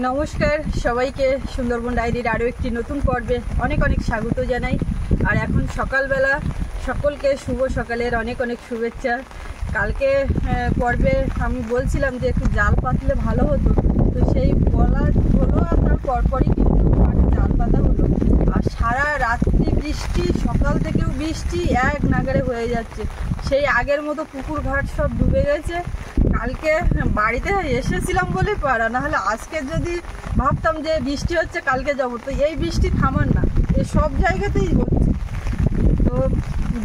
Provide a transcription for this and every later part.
নমস্কার সবাইকে, সুন্দরবন ডায়েরির আরও একটি নতুন পর্বে অনেক অনেক স্বাগত জানাই। আর এখন সকালবেলা সকলকে শুভ সকালের অনেক অনেক শুভেচ্ছা। কালকে পর্বে আমি বলছিলাম যে একটু জাল পাতলে ভালো হতো, তো সেই বলা হলো আর তার পরপরই কিন্তু মাঠে জাল পাতা হলো। আর সারা রাত্রি বৃষ্টি, সকাল থেকেও বৃষ্টি এক নাগারে হয়ে যাচ্ছে। সেই আগের মতো পুকুর ঘাট সব ডুবে গেছে। কালকে বাড়িতে এসেছিলাম বলে পারা, নাহলে আজকে যদি ভাবতাম যে বৃষ্টি হচ্ছে কালকে যাবো, তো এই বৃষ্টি থামার না, এই সব জায়গাতেই হচ্ছে। তো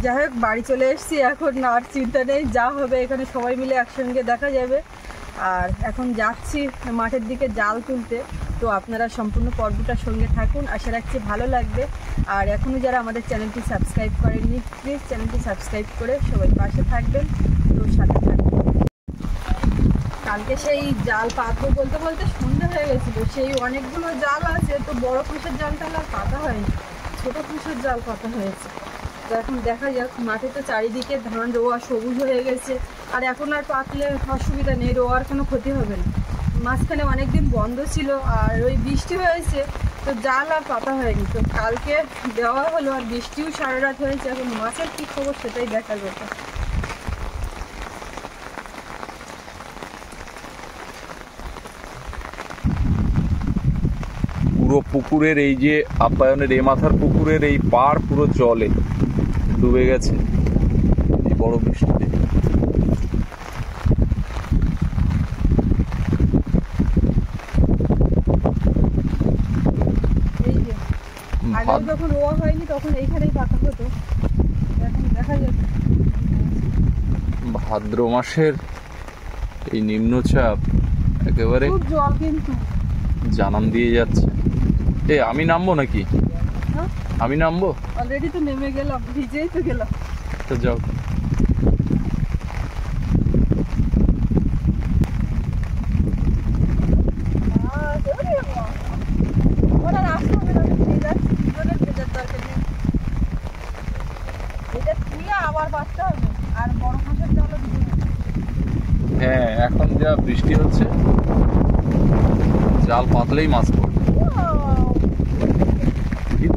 যাই হোক, বাড়ি চলে এসেছি এখন, আর চিন্তা নেই, যা হবে এখানে সবাই মিলে একসঙ্গে দেখা যাবে। আর এখন যাচ্ছি মাঠের দিকে জাল তুলতে। তো আপনারা সম্পূর্ণ পর্বটার সঙ্গে থাকুন, আশা রাখছি ভালো লাগবে। আর এখনও যারা আমাদের চ্যানেলটি সাবস্ক্রাইব করেননি, প্লিজ চ্যানেলটি সাবস্ক্রাইব করে সবাই পাশে থাকবেন, তো সাথে থাকবেন। কালকে সেই জাল পাতবো বলতে বলতে সন্ধ্যা হয়ে গেছিলো। সেই অনেকগুলো জাল আছে, তো বড় ফাঁসের জালটা আর পাতা হয়নি, ছোটো ফাঁসের জাল পাতা হয়েছে। তো এখন দেখা যাক, মাঠে তো চারিদিকে ধান রোয়া সবুজ হয়ে গেছে, আর এখন আর পাতলে অসুবিধা নেই, রোয়ার কোনো ক্ষতি হবে না। মাঝখানে অনেকদিন বন্ধ ছিল আর ওই বৃষ্টি হয়েছে, তো জাল আর পাতা হয়নি। তো কালকে দেওয়া হলো, আর বৃষ্টিও সারা রাত হয়েছে। এখন মাছের কী খবর সেটাই দেখার ব্যাপার। পুরো পুকুরের এই যে আপ্যায়নের এ মাথার পুকুরের এই পাড় পুরো জলে ডুবে গেছে এই বড় বৃষ্টিতে। যখন রোয়া হয়নি তখন এইখানেই পাতা হতো, এখন দেখা যাচ্ছে। ভাদ্র মাসের এই নিম্নচাপ একেবারে জল কিন্তু জানান দিয়ে যাচ্ছে। আমি নামবো নাকি? আমি নামবো, অলরেডি তো নেমে গেলাম, ভিজেই তো গেলাম। তো যাও। হ্যাঁ, এখন যা বৃষ্টি হচ্ছে, জাল পাতলেই মাছ পড়বে,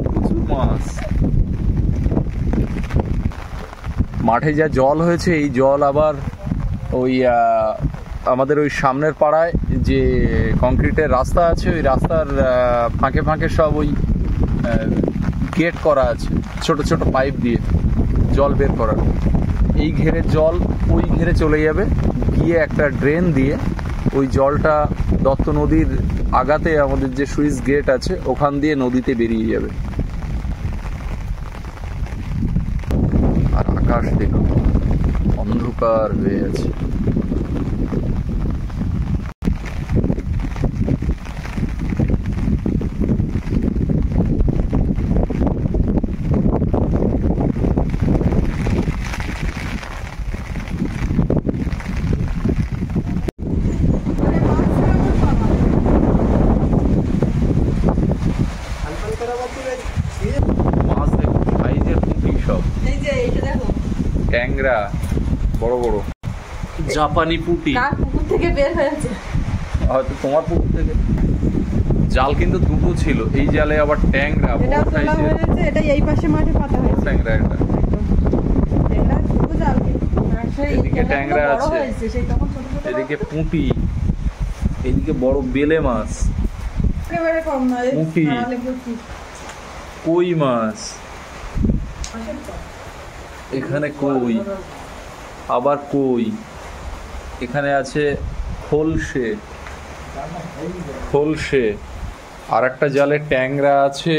প্রচুর মাছ। মাঠে যা জল হয়েছে, এই জল আবার ওই আমাদের ওই সামনের পাড়ায় যে কংক্রিটের রাস্তা আছে, ওই রাস্তার ফাঁকে ফাঁকে সব ওই গেট করা আছে ছোট ছোট পাইপ দিয়ে জল বের করার। এই ঘেরের জল ওই ঘেরে চলে যাবে, গিয়ে একটা ড্রেন দিয়ে ওই জলটা দত্ত নদীর আগাতে আমাদের যে সুইচ গেট আছে ওখান দিয়ে নদীতে বেরিয়ে যাবে। আর আকাশ দেখুন, অন্ধকার হয়ে আছে। ট্যাংরা বড় বড়, জাপানি পুঁটি পুকুর থেকে বের হয়েছে, হয়তো তোমার পুকুর থেকে। জাল কিন্তু দুটো ছিল, এই জালে আবার ট্যাংরা বড় সাইজের। এটা এই পাশে মাঠে পাতা হয়েছে ট্যাংরা, এটা এদিকে ট্যাংরা আছে, এদিকে পুঁটি, এদিকে বড় বেলে মাছ, পুঁটি, কই মাছ, এখানে কই, আবার কই, এখানে আছে খোলসে, খোলসে, আর একটা জালে ট্যাংরা আছে,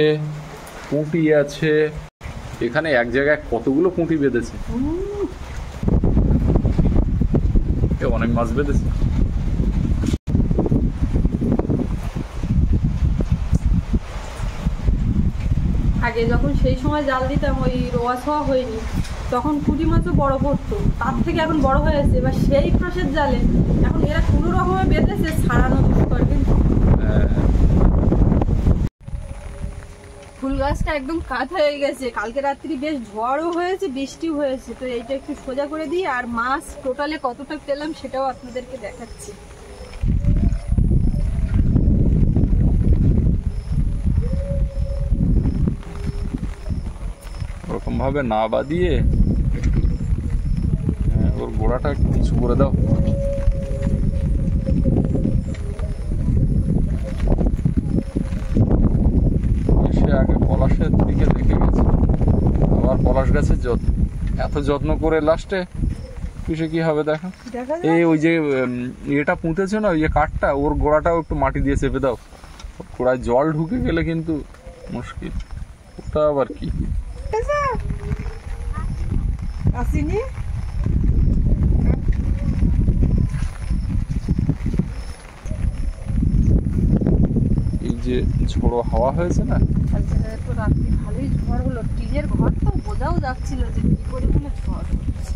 পুঁটি আছে। এখানে এক জায়গায় কতগুলো পুঁটি বেঁধেছে, অনেক মাছ বেঁধেছে। আগে যখন সেই সময় জাল দিতাম, ওই রোয়া ছোয়া হয়নি, তখন পুঁটি মাছও বড় পড়তো, তার থেকে এখন বড় হয়েছে। এবার সেই ফাঁসের জালে এখন এরা কোনো রকমে বেঁধেছে, ছাড়ানো দুষ্কর। কিন্তু ফুল গাছটা একদম কাত হয়ে গেছে, কালকে রাত্রি বেশ ঝড়ও হয়েছে, বৃষ্টিও হয়েছে। তো এইটা একটু সোজা করে দিই, আর মাছ টোটালে কতটা পেলাম সেটাও আপনাদেরকে দেখাচ্ছি। ভাবে না বাঁধিয়ে ওর গোড়াটা একটু নিচু করে দাও। সে আগে পলাশের দিকে দেখে গেছে, আবার পলাশ গাছের এত যত্ন করে লাস্টে পিছে কি হবে দেখো। এই ওই যে এটা পুঁতেছে না, ওই যে কাঠটা, ওর গোড়াটাও একটু মাটি দিয়ে চেপে দাও। গোড়ায় জল ঢুকে গেলে কিন্তু মুশকিল। ওটা আবার কি আসিনি এই যে ঝোড়ো হাওয়া হয়েছে না, তো রাত্রি ভালোই ঝড় হলো। টিনের ঘর তো বোঝাও যাচ্ছিল যে কি পরিমাণে ঝড় হচ্ছে।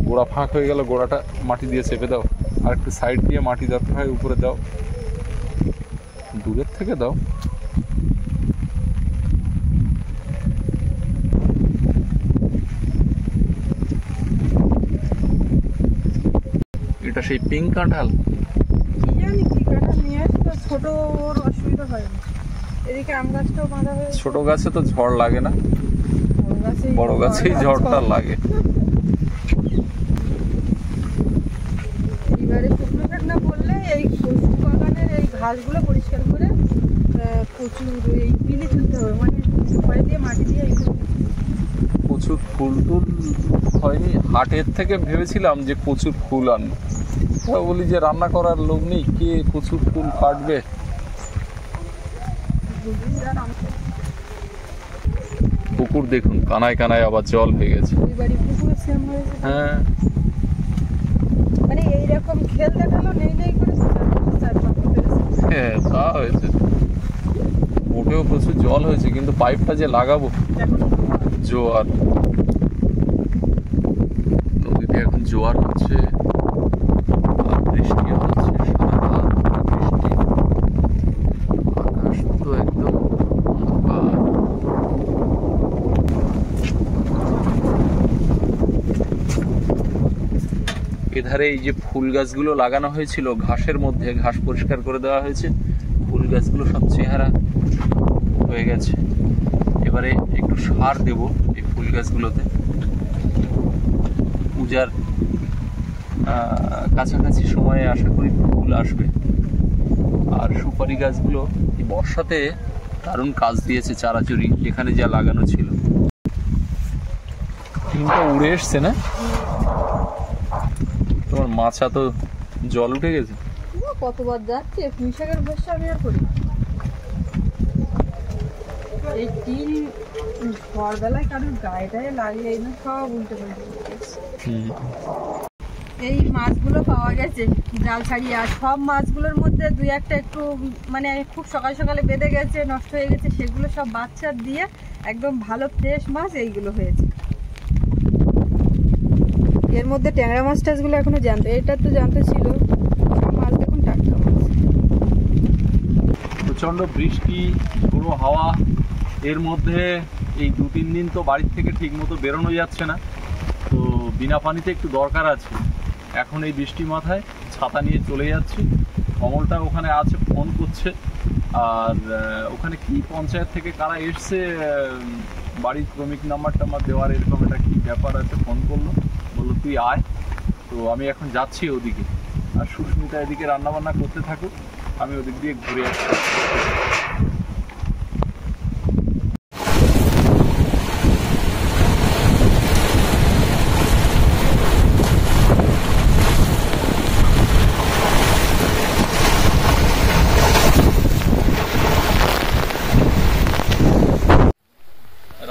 গোড়া ফাঁক হয়ে গেল, গোড়াটা মাটি দিয়ে চেপে দাও। আর একটু সাইড দিয়ে মাটি দরকার হয় উপরে দাও, দূরের থেকে দাও। এটা সেই পিঙ্ক কাঁঠাল। কি জানি কি কাঁঠাল নিয়ে আসতো, ছোট ওর অসুবিধা হয় না। এদিকে আম গাছটাও বাঁধা হয়েছে। ছোট গাছে তো ঝড় লাগে না, বড় গাছেই ঝড়টা লাগে। এবারে শুকনো ঠান্ডা পড়লে এই কচু বাগানের এই ঘাসগুলো পরিষ্কার করে প্রচুর এই পিলে তুলতে হবে, মানে খড় দিয়ে মাটি দিয়ে প্রচুর ফুল টুল হয়নি। হাটের থেকে ভেবেছিলাম যে প্রচুর ফুল আনবো, বলি যে রান্না করার লোক নেই, কে প্রচুর ফুল কাটবে। পুকুর দেখুন কানায় কানায় আবার জল হয়ে গেছে। হ্যাঁ, মানে এইরকম খেল দেখালো নেই নেই করে হ্যাঁ তা হয়েছে। ওটেও প্রচুর জল হয়েছে, কিন্তু পাইপটা যে লাগাবো জোয়ার, নদীতে এখন জোয়ার হচ্ছে আর বৃষ্টি হচ্ছে, সারা রাত বৃষ্টি, আকাশ তো একদম অন্ধকার। এধারে এই যে ফুল গাছগুলো লাগানো হয়েছিল ঘাসের মধ্যে, ঘাস পরিষ্কার করে দেওয়া হয়েছে, ফুল গাছগুলো সব চেহারা হয়ে গেছে। এবারে একটু সার দেব এই ফুল গাছগুলোতে। পূজার কাছাকাছি সময়ে আশা করি ফুল আসবে। আর সুপারি গাছগুলো এই বর্ষাতে দারুণ কাজ দিয়েছে, চারাচুরি এখানে যা লাগানো ছিল। টিনটা উড়ে এসছে না, তোমার মাছা তো জল উঠে গেছে। কতবার যাচ্ছে পুঁইশাকের ভরসা আমি আর করি। এই টিন ঝড়বেলায় কারোর গায়ে টায়ে লাগলে এই না সব উল্টে পাল্টে। এই মাছগুলো পাওয়া গেছে জাল ছাড়িয়ে, আর সব মাছগুলোর মধ্যে দুই একটা একটু মানে খুব সকাল সকালে বেঁধে গেছে, নষ্ট হয়ে গেছে, সেগুলো সব বাচ্চা দিয়ে একদম ভালো ফ্রেশ মাছ এইগুলো হয়েছে। এর মধ্যে ট্যাংরা মাছ টাছগুলো এখনো জানতো, এটা তো জানতে ছিল। সব মাছ দেখুন টাটকা মাছ। প্রচন্ড বৃষ্টি, পুরো হাওয়া, এর মধ্যে এই 2-3 দিন তো বাড়ির থেকে ঠিক মতো বেরোনো যাচ্ছে না, তো বিনা পানিতে একটু দরকার আছে। এখন এই বৃষ্টি মাথায় ছাতা নিয়ে চলে যাচ্ছি। কমলটা ওখানে আছে, ফোন করছে। আর ওখানে কি পঞ্চায়েত থেকে কারা এসছে, বাড়ির ক্রমিক নাম্বার টাম্বার দেওয়ার এরকম একটা কি ব্যাপার আছে, ফোন করলো, বললো তুই আয়। তো আমি এখন যাচ্ছি ওদিকে, আর সুস্মিতা এদিকে রান্নাবান্না করতে থাকুক, আমি ওদিক দিয়ে ঘুরে আসছি।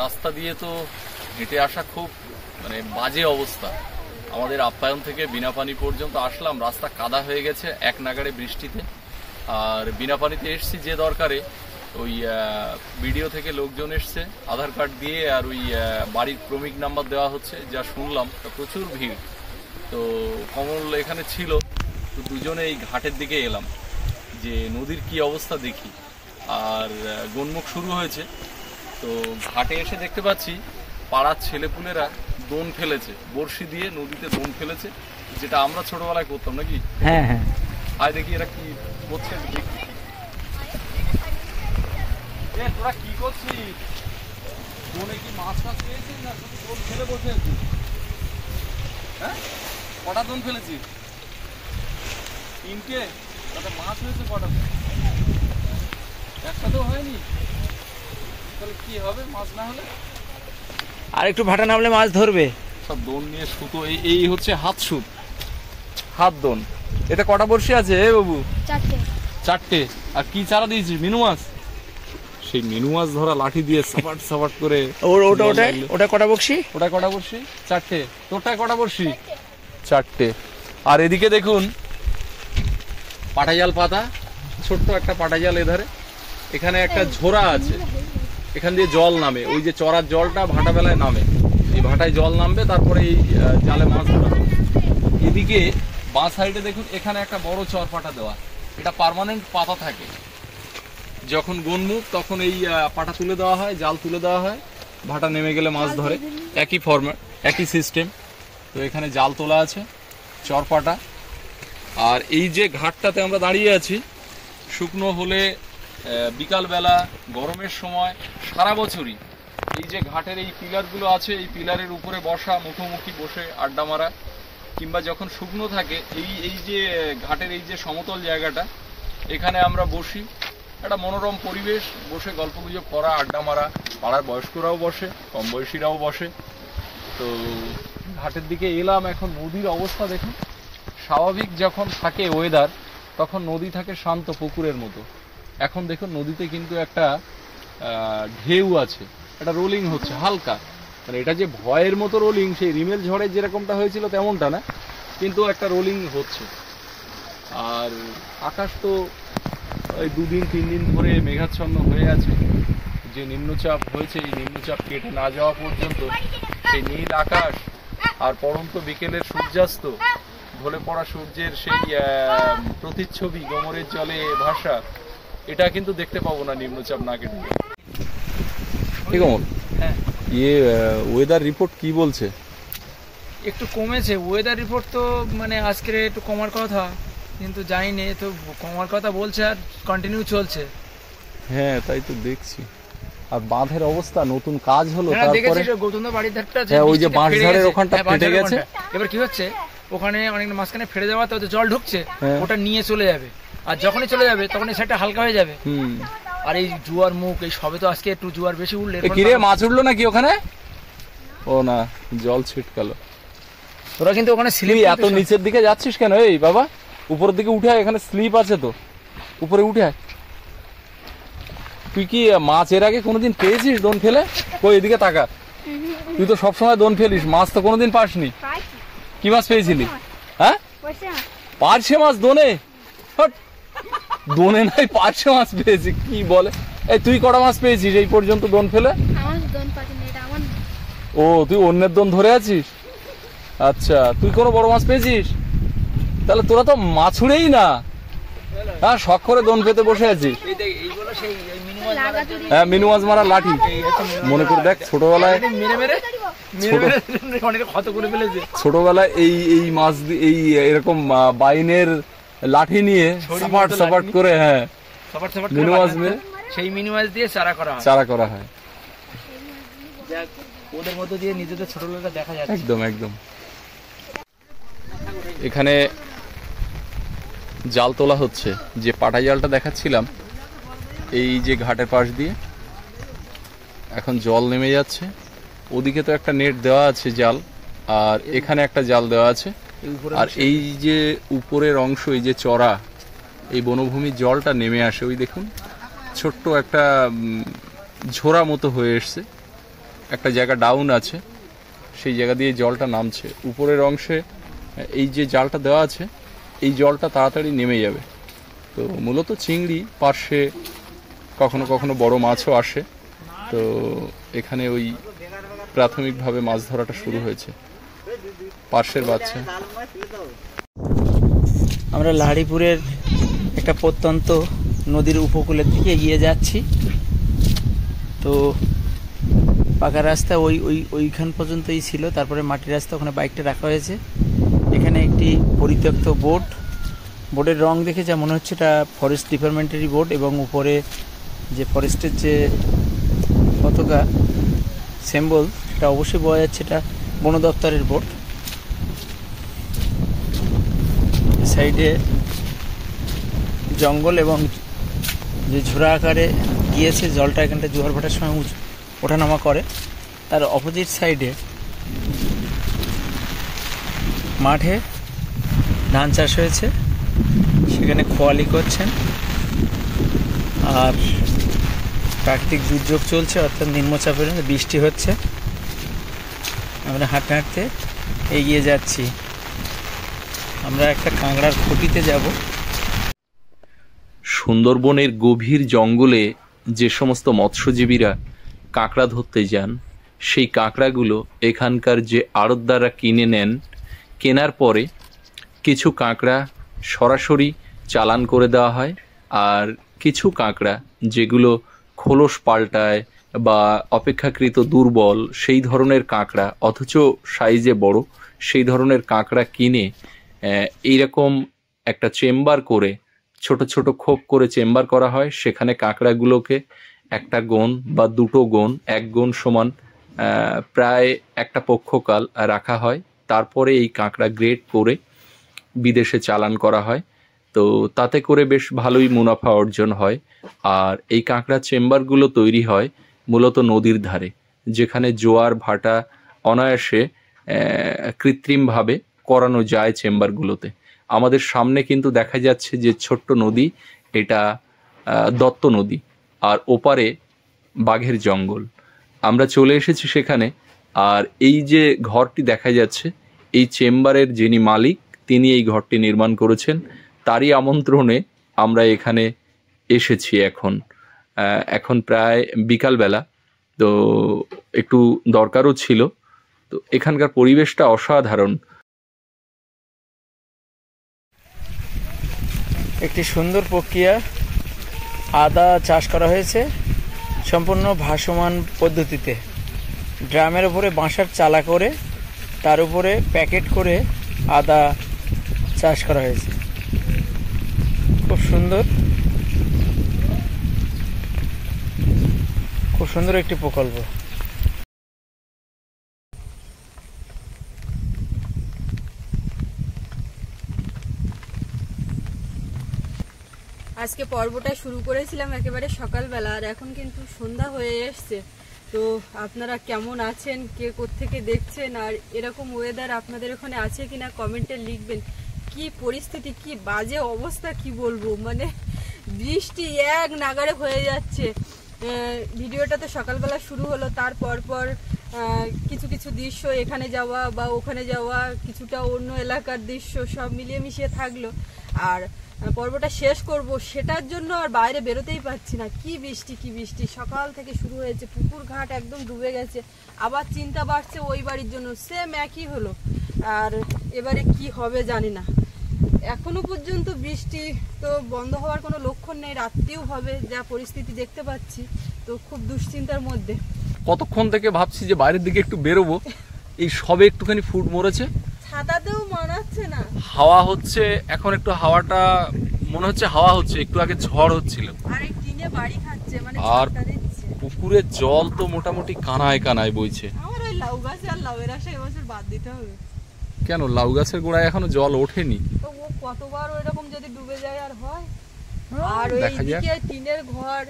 রাস্তা দিয়ে তো হেঁটে আসা খুব মানে বাজে অবস্থা। আমাদের আপ্যায়ন থেকে বিনাপানি পর্যন্ত আসলাম, রাস্তা কাদা হয়ে গেছে এক নাগাড়ে বৃষ্টিতে। আর বিনাপানিতে এসছি যে দরকারে, ওই ভিডিও থেকে লোকজন এসছে আধার কার্ড দিয়ে, আর ওই বাড়ির ক্রমিক নাম্বার দেওয়া হচ্ছে, যা শুনলাম প্রচুর ভিড়। তো কমল এখানে ছিল, তো দুজনে এই ঘাটের দিকে এলাম যে নদীর কি অবস্থা দেখি। আর গনমুখ শুরু হয়েছে, তো ঘাটে এসে দেখতে পাচ্ছি পাড়ার ছেলেপুলেরা দোন ফেলেছে, বড়শি দিয়ে নদীতে দোন ফেলেছে, যেটা আমরা ছোটবেলায় করতাম নাকি। হ্যাঁ হ্যাঁ, আয় দেখি এরা কি করছে। তোরা কি করছিস? মনে কি মাছ টাছ পেয়েছিস না শুধু দোন ফেলে বসে আছিস? হ্যাঁ, কটা দোন ফেলেছিস? 3টে। তাতে মাছ হয়েছে কটা? একটাতেও হয়নি। তাহলে কি হবে মাছ না হলে? আর একটু ভাটা নামলে মাছ ধরবে। সব দোন নিয়ে সুতো, এই হচ্ছে হাত সুত, হাত দোন। এটা কটা বড়শি আছে বাবু? 4টে। আর কি চারা দিয়েছিস? মিনু মাছ। সেই মিনু মাছ ধরা লাঠি দিয়ে সাপাট সাপাট করে। ওটা কটা বড়শি? ওটা কটা বড়শি? 4টে। তোরটায় কটা বড়শি? 4টে। আর এদিকে দেখুন পাটাজাল পাতা, ছোট্ট একটা পাটাজাল এধারে। এখানে একটা ঝোড়া আছে, এখান দিয়ে জল নামে, ওই যে চড়ার জলটা ভাটা বেলায় নামে, এই ভাটায় জল নামবে, তারপরে এই জালে মাছ ধরা হবে। এদিকে বাঁ সাইডে দেখুন এখানে একটা বড় চর পাটা দেওয়া, এটা পার্মানেন্ট পাতা থাকে। যখন গনমুখ তখন এই পাটা তুলে দেওয়া হয়, জাল তুলে দেওয়া হয়, ভাটা নেমে গেলে মাছ ধরে। একই ফরম্যাট, একই সিস্টেম। তো এখানে জাল তোলা আছে, চর পাটা। আর এই যে ঘাটটাতে আমরা দাঁড়িয়ে আছি, শুকনো হলে বিকালবেলা, গরমের সময়, সারা বছরই এই যে ঘাটের এই পিলারগুলো আছে, এই পিলারের উপরে বসা, মুখোমুখি বসে আড্ডা মারা, কিংবা যখন শুকনো থাকে এই যে ঘাটের এই যে সমতল জায়গাটা, এখানে আমরা বসি। একটা মনোরম পরিবেশ, বসে গল্পগুজব করা, আড্ডা মারা। পাড়ার বয়স্করাও বসে, কম বয়সীরাও বসে। তো ঘাটের দিকে এলাম। এখন নদীর অবস্থা দেখুন। স্বাভাবিক যখন থাকে ওয়েদার, তখন নদী থাকে শান্ত পুকুরের মতো। এখন দেখুন নদীতে কিন্তু একটা ঢেউ আছে, একটা রোলিং হচ্ছে হালকা। মানে এটা যে ভয়ের মতো রোলিং, সেই রিমেল ঝড়ে যেরকমটা হয়েছিল তেমনটা না, কিন্তু একটা রোলিং হচ্ছে। আর আকাশ তো এই 2 দিন 3 দিন ধরে মেঘাচ্ছন্ন হয়ে আছে। যে নিম্নচাপ হয়েছে, এই নিম্নচাপ কেটে না যাওয়া পর্যন্ত সেই নীল আকাশ আর পরন্ত বিকেলের সূর্যাস্ত, ঢলে পড়া সূর্যের সেই প্রতিচ্ছবি গোমরের জলে ভাসা, এটা কিন্তু দেখতে পাবো না নিম্নচাপ না কেটে। ঠিক আছে। হ্যাঁ, ওয়েদার রিপোর্ট কি বলছে? একটু কমেছে ওয়েদার রিপোর্ট তো, মানে আজকে একটু কমার কথা, কিন্তু জানিনি তো কমার কথা বলছে আর কন্টিনিউ চলছে। হ্যাঁ, তাই তো দেখছি। আর বাঁধের অবস্থা, নতুন কাজ হলো, তারপরে তারপরে গৌতমদা বাড়ির ধারটা আছে, ওই যে বাঁশঝাড়ের ওখানটা ফেটে গেছে। এবার কি হচ্ছে, ওখানে অনেক মাঝখানে ফেটে যাওয়াতে ওতে জল ঢুকছে, ওটা নিয়ে চলে যাবে। আর যখনই চলে যাবে তখন এই সাইডটা হালকা হয়ে যাবে। আর এই জোয়ার মুখ, এই সবে তো আজকে একটু জোয়ার বেশি উঠলে। কি রে, মাছ উঠলো নাকি ওখানে? ও না, জল ছিটকালো। তোরা কিন্তু ওখানে স্লিপ, এত নিচের দিকে যাচ্ছিস কেন? এই বাবা, উপরের দিকে উঠে আয়, এখানে স্লিপ আছে তো, উপরে উঠে আয়। তুই কি মাছ এর আগে কোনোদিন পেয়েছিস দোন ফেলে? কই এদিকে তাকা। তুই তো সবসময় দোন ফেলিস, মাছ তো কোনোদিন পাসনি। কি মাছ পেয়েছিলি? হ্যাঁ, পার্শে মাছ দোনে? দোনে নাই, পার্শে মাছ পেয়েছি কি বলে? এই তুই কটা মাছ পেয়েছিস এই পর্যন্ত দোন ফেলে? ও, তুই অন্যের দোন ধরে আছিস? আচ্ছা, তুই কোনো বড় মাছ পেয়েছিস? তাহলে তোরা তো মাছুড়েই না, হ্যাঁ, শখ করে দোন পেতে বসে আছিস। হ্যাঁ, মিনু মাছ মারা লাঠি। মনে করে দেখ, ছোটবেলায় ছোটবেলায় এই মাছ, এই এরকম বাইনের লাঠি নিয়ে সাপাট সাপাট করে, হ্যাঁ, মিনু মাছ মেরে, সেই মিনু মাছ দিয়ে চারা করা হয়। ওদের মধ্যে দিয়ে নিজেদের ছোটবেলাটা দেখা যায়। একদম একদম। এখানে জাল তোলা হচ্ছে, যে পাটা জালটা দেখাচ্ছিলাম, এই যে ঘাটের পাশ দিয়ে এখন জল নেমে যাচ্ছে। ওদিকে তো একটা নেট দেওয়া আছে জাল, আর এখানে একটা জাল দেওয়া আছে। আর এই যে উপরের অংশ, এই যে চড়া, এই বনভূমির জলটা নেমে আসে। ওই দেখুন ছোট্ট একটা ঝোড়া মতো হয়ে এসছে, একটা জায়গা ডাউন আছে, সেই জায়গা দিয়ে জলটা নামছে উপরের অংশে। এই যে জালটা দেওয়া আছে, এই জলটা তাড়াতাড়ি নেমে যাবে। তো মূলত চিংড়ি, পার্শে, কখনো কখনো বড় মাছও আসে। তো এখানে ওই প্রাথমিকভাবে মাছ ধরাটা শুরু হয়েছে। পার্শের বাচ্চা। আমরা লাহারিপুরের একটা প্রত্যন্ত নদীর উপকূলের দিকে এগিয়ে যাচ্ছি। তো পাকা রাস্তা ওইখান পর্যন্তই ছিল, তারপরে মাটির রাস্তা, ওখানে বাইকটা রাখা হয়েছে। এখানে একটি পরিত্যক্ত বোটের রং দেখে যা মনে হচ্ছে এটা ফরেস্ট ডিপার্টমেন্টেরই বোট, এবং উপরে যে ফরেস্টের যে পতাকা সিম্বল সেটা অবশ্যই বোঝা যাচ্ছে এটা বন দপ্তরের বোট। সাইডে জঙ্গল এবং যে ঝোড়া আকারে গিয়েছে জলটা, এখানটা জোয়ার ভাটার সময় ওঠানামা করে। তার অপোজিট সাইডে মাঠে ধান চাষ হয়েছে, সেখানে খোয়ালি করছেন। আর প্রাকৃতিক দুর্যোগ চলছে, অর্থাৎ নিম্নচাপের বৃষ্টি হচ্ছে। আমরা হাঁটতে হাঁটতে এগিয়ে যাচ্ছি। আমরা একটা কাঁকড়ার খুঁটিতে যাব। সুন্দরবনের গভীর জঙ্গলে যে সমস্ত মৎস্যজীবীরা কাঁকড়া ধরতে যান, সেই কাঁকড়াগুলো এখানকার যে আড়তদাররা কিনে নেন। কেনার পরে কিছু কাঁকড়া সরাসরি চালান করে দেওয়া হয়, আর কিছু কাঁকড়া যেগুলো খোলস পাল্টায় বা অপেক্ষাকৃত দুর্বল সেই ধরনের কাঁকড়া, অথচ সাইজে বড়, সেই ধরনের কাঁকড়া কিনে এইরকম একটা চেম্বার করে, ছোট ছোট খোপ করে চেম্বার করা হয়। সেখানে কাঁকড়াগুলোকে একটা গোন বা দুটো গোন, এক গোন সমান প্রায় একটা পক্ষকাল রাখা হয়। তারপরে এই কাঁকড়া গ্রেড করে বিদেশে চালান করা হয়। তো তাতে করে বেশ ভালোই মুনাফা অর্জন হয়। আর এই কাঁকড়া চেম্বারগুলো তৈরি হয় মূলত নদীর ধারে, যেখানে জোয়ার ভাটা অনায়াসে কৃত্রিমভাবে করানো যায় চেম্বারগুলোতে। আমাদের সামনে কিন্তু দেখা যাচ্ছে যে ছোট্ট নদী, এটা দত্ত নদী, আর ওপারে বাঘের জঙ্গল। আমরা চলে এসেছি সেখানে। আর এই যে ঘরটি দেখা যাচ্ছে, এই চেম্বারের যিনি মালিক তিনি এই ঘরটি নির্মাণ করেছেন। তারই আমন্ত্রণে আমরা এখানে এসেছি। এখন প্রায় বিকালবেলা, তো একটু দরকারও ছিল। তো এখানকার পরিবেশটা অসাধারণ। একটি সুন্দর প্রক্রিয়া আদা চাষ করা হয়েছে সম্পূর্ণ ভাসমান পদ্ধতিতে। ড্রামের উপরে বাঁশের চালা করে তার উপরে প্যাকেট করে আদা চাষ করা হয়েছে। খুব সুন্দর একটি প্রকল্প। আজকে পর্বটা শুরু করেছিলাম একেবারে সকালবেলা, আর এখন কিন্তু সন্ধ্যা হয়ে এসছে। তো আপনারা কেমন আছেন, কে কোত্থেকে দেখছেন, আর এরকম ওয়েদার আপনাদের ওখানে আছে কিনা কমেন্টে লিখবেন। কি পরিস্থিতি, কি বাজে অবস্থা, কি বলবো, মানে বৃষ্টি এক নাগাড়ে হয়ে যাচ্ছে। ভিডিওটা তো সকালবেলা শুরু হলো, তার পর কিছু কিছু দৃশ্য, এখানে যাওয়া বা ওখানে যাওয়া, কিছুটা অন্য এলাকার দৃশ্য, সব মিলিয়ে মিশিয়ে থাকলো। আর পর্বটা শেষ করব, সেটার জন্য আর বাইরে বেরোতেই পারছি না। কি বৃষ্টি সকাল থেকে শুরু হয়েছে। পুকুর ঘাট একদম ডুবে গেছে। আবার চিন্তা বাড়ছে ওই বাড়ির জন্য, সেম একই হলো। আর এবারে কি হবে জানি না। এখনো পর্যন্ত বৃষ্টি তো বন্ধ হওয়ার কোনো লক্ষণ নেই, রাত্রিও হবে যা পরিস্থিতি দেখতে পাচ্ছি। তো খুব দুশ্চিন্তার মধ্যে। কতক্ষণ থেকে ভাবছি যে বাইরের দিকে একটু বেরোবো, এই সবে একটুখানি ফুট মরেছে, ছাতাতেও মানাচ্ছে না। হাওয়া হচ্ছে, এখন একটু হাওয়াটা মনে হচ্ছে হাওয়া হচ্ছে, একটু আগে ঝড় হচ্ছিল। আর এই টিনে বাড়ি খাচ্ছে, মানে আর ছাতা দিচ্ছে। পুকুরের জল তো মোটামুটি কানায় কানায় বইছে। আমার ওই লাউ গাছে আর লাউয়ের আশা এবছর বাদ দিতে হবে। কেন, লাউ গাছের গোড়ায় এখনো জল ওঠেনি? তো ও কতবার ওইরকম যদি ডুবে যায় আর হয়। আর ওইদিকে টিনের ঘর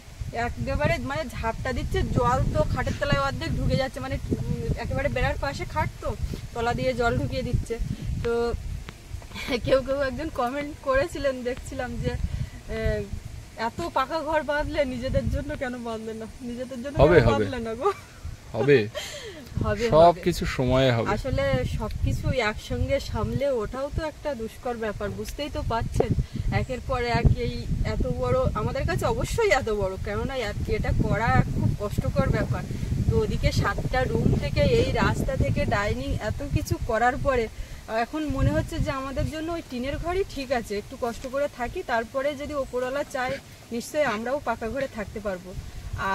একেবারে মানে ঝাপটা দিচ্ছে, জল তো খাটের তলায় অর্ধেক ঢুকে যাচ্ছে, মানে একেবারে বেড়ার পাশে খাট, তো তলা দিয়ে জল ঢুকিয়ে দিচ্ছে। তো কেউ একজন কমেন্ট করেছিলেন, দেখছিলাম যে এত পাকা ঘর বাঁধলে নিজেদের জন্য কেন বাঁধলে না, নিজেদের জন্য বাঁধলে না গো। হবে সবকিছু সময়ে হবে। আসলে সবকিছু একসঙ্গে সামলে ওঠাও তো একটা দুষ্কর ব্যাপার, বুঝতেই তো পাচ্ছেন। একের পর এক এই এত বড়, আমাদের কাছে অবশ্যই এত বড়, কেননা এটা করা খুব কষ্টকর ব্যাপার। তো ওদিকে 7টা রুম থেকে এই রাস্তা থেকে ডাইনিং এত কিছু করার পরে এখন মনে হচ্ছে যে আমাদের জন্য ওই টিনের ঘরই ঠিক আছে, একটু কষ্ট করে থাকি, তারপরে যদি ওপরওয়ালা চায় নিশ্চয়ই আমরাও পাকা ঘরে থাকতে পারবো।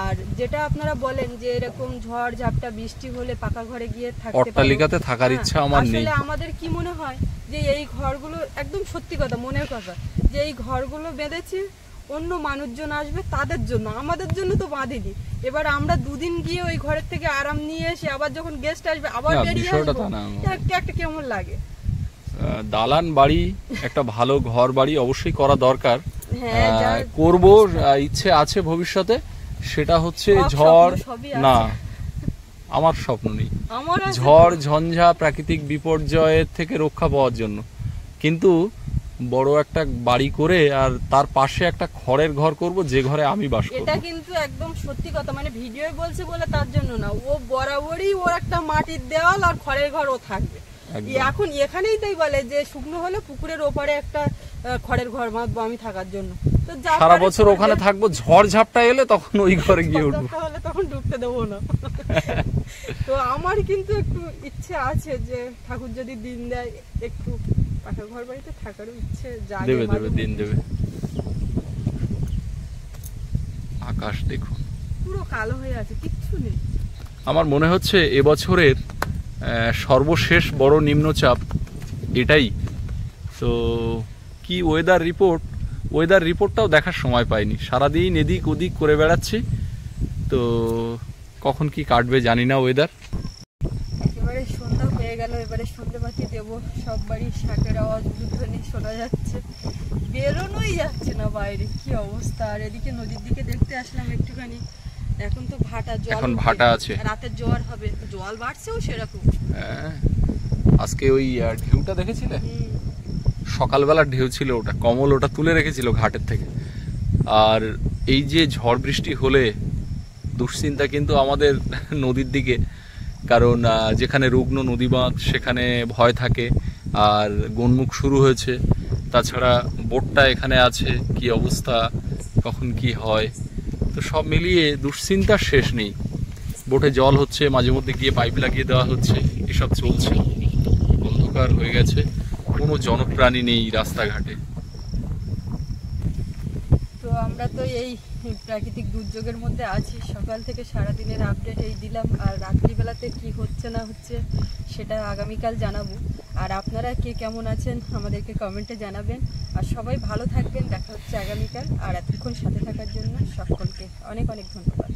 আর যেটা আপনারা বলেন যে এরকম ঝড় ঝাপটা বৃষ্টি হলে পাকা ঘরে গিয়ে থাকতে পারবো, অট্টালিকাতে থাকার ইচ্ছা আমার নেই। আসলে আমাদের কি মনে হয় যে এই ঘরগুলো, একদম সত্যি কথা, মনের কথা, যে এই ঘরগুলো বেঁধেছি অন্য মানুষজন আসবে তাদের জন্য, আমাদের জন্য তো বাঁধেনি। এবার আমরা দুদিন গিয়ে ওই ঘরের থেকে আরাম নিয়ে এসে আবার যখন গেস্ট আসবে আবার বেরিয়ে আসবো, একটা কেমন লাগে। দালান বাড়ি একটা ভালো ঘর বাড়ি অবশ্যই করা দরকার, করব, ইচ্ছে আছে ভবিষ্যতে। সেটা হচ্ছে ঝড় না, আমার স্বপ্ন নেই, ঝড় ঝঞ্ঝা প্রাকৃতিক বিপর্যয়ের থেকে রক্ষা পাওয়ার জন্য, কিন্তু বড় একটা বাড়ি করে আর তার পাশে একটা খড়ের ঘর করব, যে ঘরে আমি বাস করব। এটা কিন্তু একদম সত্যি কথা, মানে ভিডিও বলছে বলে তার জন্য না, ও বরাবরই ওর একটা মাটির দেওয়াল আর খড়ের ঘর ও থাকবে। এখন এখানেই তাই বলে যে শুকনো হলে পুকুরের ওপারে একটা খড়ের ঘর বাঁধবো আমি থাকার জন্য, তো সারা বছর ওখানে থাকবো, ঝড় ঝাপটা এলে তখন ওই ঘরে গিয়ে উঠবো, তাহলে তখন ঢুকতে দেবো না। তো আমার কিন্তু একটু ইচ্ছে আছে যে ঠাকুর যদি দিন দেয় একটু পাকা ঘর বাড়িতে থাকারও ইচ্ছে জাগে, দেবে দিন দেবে। আকাশ দেখুন পুরো কালো হয়ে আছে, কিচ্ছু নেই। আমার মনে হচ্ছে এবছরের সর্বশেষ বড় নিম্নচাপ এটাই। তো কি ওয়েদার রিপোর্টটাও দেখার সময় পাইনি, সারাদিন এদিক ওদিক করে বেড়াচ্ছি, তো কখন কি কাটবে জানি না ওয়েদার। একেবারে সন্ধ্যা হয়ে গেল, এবারে সন্ধ্যেবাতি দেবো, সব বাড়ির শাকের আওয়াজ ধ্বনি শোনা যাচ্ছে, বেরোনোই যাচ্ছে না বাইরে, কি অবস্থা। আর এদিকে নদীর দিকে দেখতে আসলাম একটুখানি, এখন তো ভাটা আছে, রাতের জোয়ার হবে, জল বাড়ছেও সেরকম। আজকে ওই ঢেউটা দেখেছিলে, সকালবেলার ঢেউ ছিল, ওটা কমল ওটা তুলে রেখেছিল ঘাটের থেকে। আর এই যে ঝড় বৃষ্টি হলে দুশ্চিন্তা কিন্তু আমাদের নদীর দিকে, কারণ যেখানে রুগ্ন নদী বাঁধ সেখানে ভয় থাকে, আর গনমুখ শুরু হয়েছে, তাছাড়া বোটটা এখানে আছে, কি অবস্থা, কখন কি হয়, তো সব মিলিয়ে দুশ্চিন্তার শেষ নেই। বোটে জল হচ্ছে, মাঝে মধ্যে গিয়ে পাইপ লাগিয়ে দেওয়া হচ্ছে, এসব চলছে। অন্ধকার হয়ে গেছে, কোনো জনপ্রাণী নেই রাস্তাঘাটে। তো আমরা তো এই প্রাকৃতিক দুর্যোগের মধ্যে আছি, সকাল থেকে সারাদিনের আপডেট এই দিলাম, আর রাত্রিবেলাতে কি হচ্ছে না হচ্ছে সেটা আগামীকাল জানাবো। আর আপনারা কে কেমন আছেন আমাদেরকে কমেন্টে জানাবেন, আর সবাই ভালো থাকবেন। দেখা হচ্ছে আগামীকাল, আর এতক্ষণ সাথে থাকার জন্য সকলকে অনেক অনেক ধন্যবাদ।